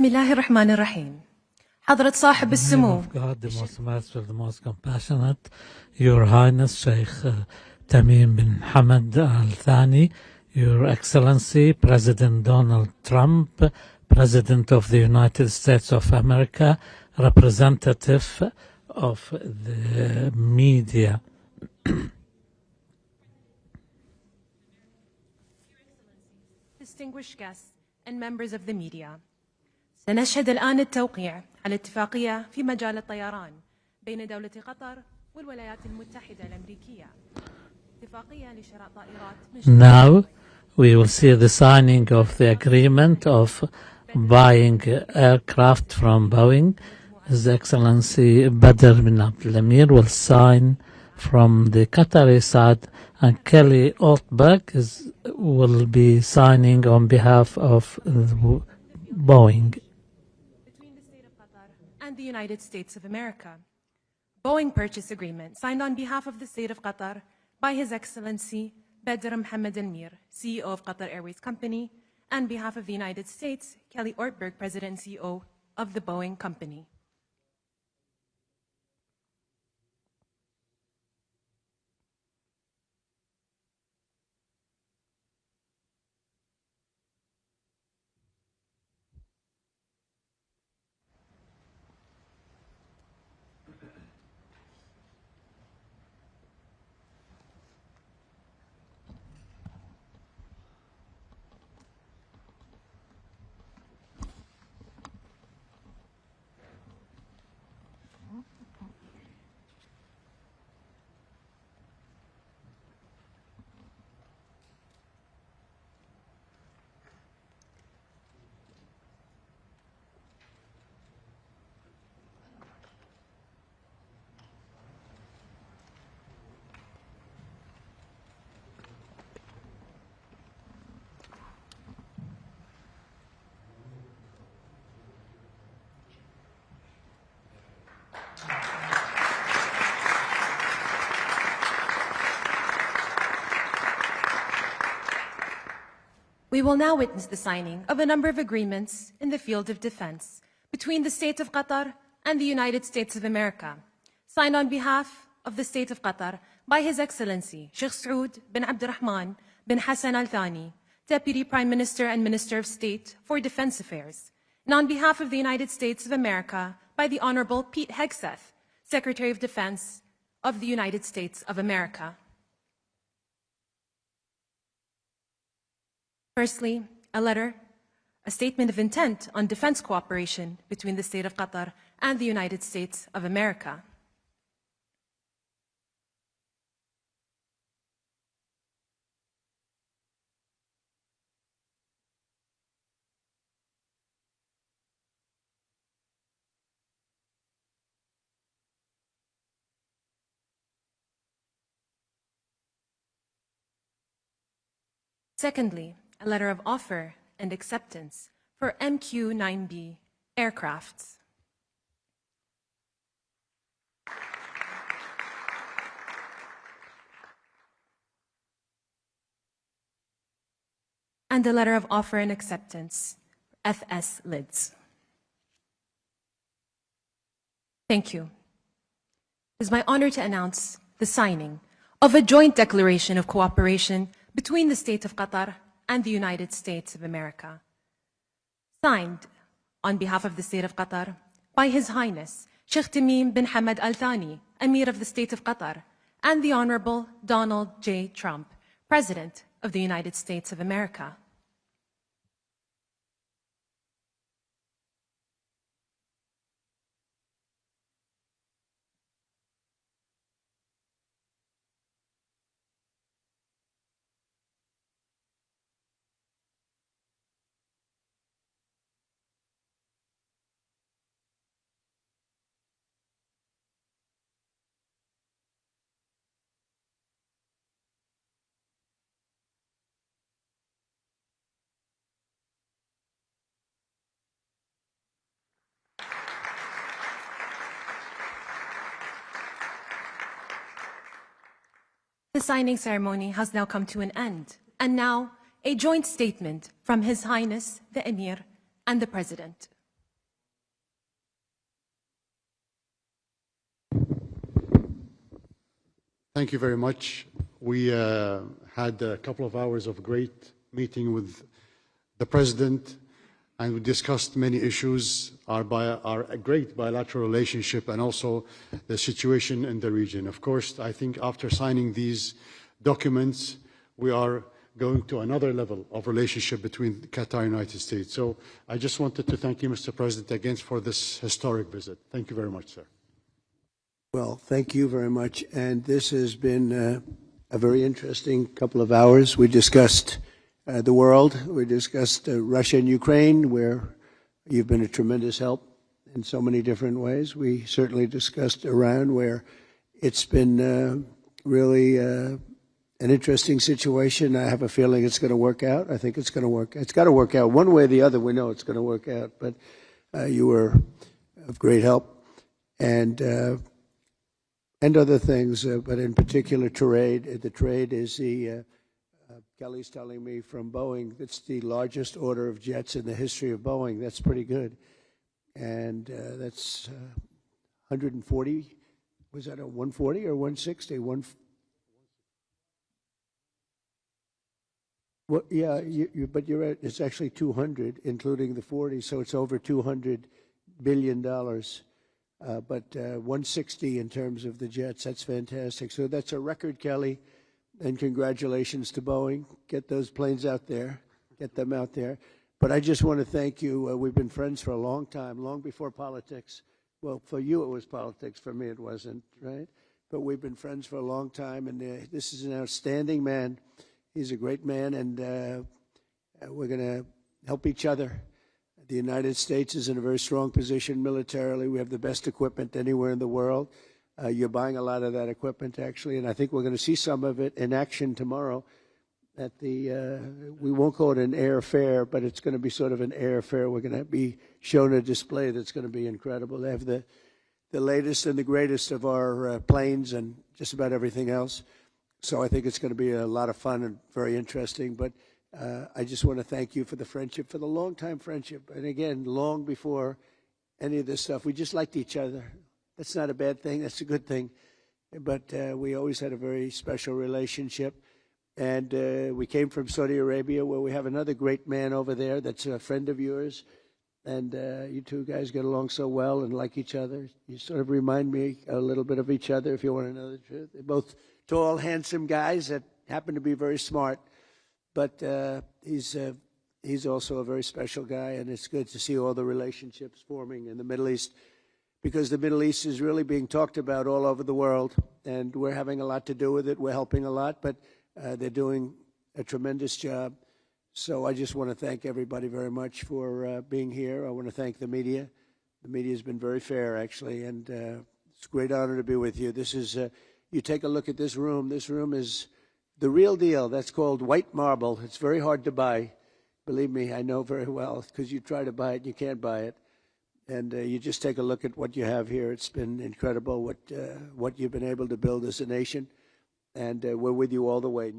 بسم الله الرحمن الرحيم. حضرة صاحب السمو. God, the most merciful, the most compassionate, Your Highness Sheikh Tamim bin Hamad Al-Thani, Your Excellency President Donald Trump, President of the United States of America, representative of the media. Distinguished guests and members of the media. سنشهد الآن التوقيع على اتفاقية في مجال الطيران بين دولة قطر والولايات المتحدة الأمريكية. اتفاقية لشراء طائرات. Now we will see the signing of the agreement of buying aircraft from Boeing. His Excellency Badr bin Abdul Emir will sign from the Qatari side, and Kelly Ortberg will be signing on behalf of Boeing. Between the state of Qatar and the United States of America. Boeing purchase agreement signed on behalf of the state of Qatar by His Excellency Badr Mohammed Emir, CEO of Qatar Airways Company, and behalf of the United States, Kelly Ortberg, President and CEO of the Boeing Company. We will now witness the signing of a number of agreements in the field of defense between the State of Qatar and the United States of America, signed on behalf of the State of Qatar by His Excellency Sheikh Saud bin Abdurrahman bin Hassan Al-Thani, Deputy Prime Minister and Minister of State for Defense Affairs, and on behalf of the United States of America by the Honorable Pete Hegseth, Secretary of Defense of the United States of America. Firstly, a statement of intent on defense cooperation between the State of Qatar and the United States of America. Secondly, a letter of offer and acceptance for MQ-9B aircrafts. And a letter of offer and acceptance, FS lids. Thank you. It is my honor to announce the signing of a joint declaration of cooperation between the State of Qatar and the United States of America, signed on behalf of the State of Qatar by His Highness Sheikh Tamim bin Hamad Al-Thani, Emir of the State of Qatar, and the Honorable Donald J. Trump, President of the United States of America. The signing ceremony has now come to an end, and now a joint statement from His Highness the Emir and the President. Thank you very much. We had a couple of hours of great meeting with the President, and we discussed many issues, our great bilateral relationship, and also the situation in the region. Of course, I think after signing these documents, we are going to another level of relationship between Qatar and the United States. So I just wanted to thank you, Mr. President, again for this historic visit. Thank you very much, sir. Well, thank you very much. And this has been a very interesting couple of hours. We discussed the world. We discussed Russia and Ukraine, where you've been a tremendous help in so many different ways. We certainly discussed Iran, where it's been really an interesting situation. I have a feeling it's going to work out. I think it's going to work. It's got to work out one way or the other. We know it's going to work out. But you were of great help, and other things. But in particular, trade. The trade is the. Kelly's telling me from Boeing, it's the largest order of jets in the history of Boeing. That's pretty good. And that's 140. Was that a 140 or 160? Well, yeah, but you're right. It's actually 200, including the 40. So it's over $200 billion. But 160 in terms of the jets. That's fantastic. So that's a record, Kelly. And congratulations to Boeing. Get those planes out there. Get them out there. But I just want to thank you. We've been friends for a long time, long before politics. Well, for you it was politics. For me it wasn't, right? But we've been friends for a long time, and this is an outstanding man. He's a great man, and we're going to help each other. The United States is in a very strong position militarily. We have the best equipment anywhere in the world. You're buying a lot of that equipment, actually, and I think we're going to see some of it in action tomorrow at the, we won't call it an air fair, but it's going to be sort of an air fair. We're going to be shown a display that's going to be incredible. They have the latest and the greatest of our planes and just about everything else. So I think it's going to be a lot of fun and very interesting. But I just want to thank you for the friendship, for the long-time friendship. And again, long before any of this stuff, we just liked each other. That's not a bad thing. That's a good thing. But we always had a very special relationship. And we came from Saudi Arabia, where we have another great man over there that's a friend of yours. And you two guys get along so well and like each other. You sort of remind me a little bit of each other, if you want to know the truth. They're both tall, handsome guys that happen to be very smart. But he's also a very special guy, and it's good to see all the relationships forming in the Middle East, because the Middle East is really being talked about all over the world, and we're having a lot to do with it. We're helping a lot, but they're doing a tremendous job. So I just want to thank everybody very much for being here. I want to thank the media. The media has been very fair, actually, and it's a great honor to be with you. This is, you take a look at this room. This room is the real deal. That's called white marble. It's very hard to buy. Believe me, I know very well, because you try to buy it, you can't buy it. And you just take a look at what you have here. It's been incredible what you've been able to build as a nation. And we're with you all the way.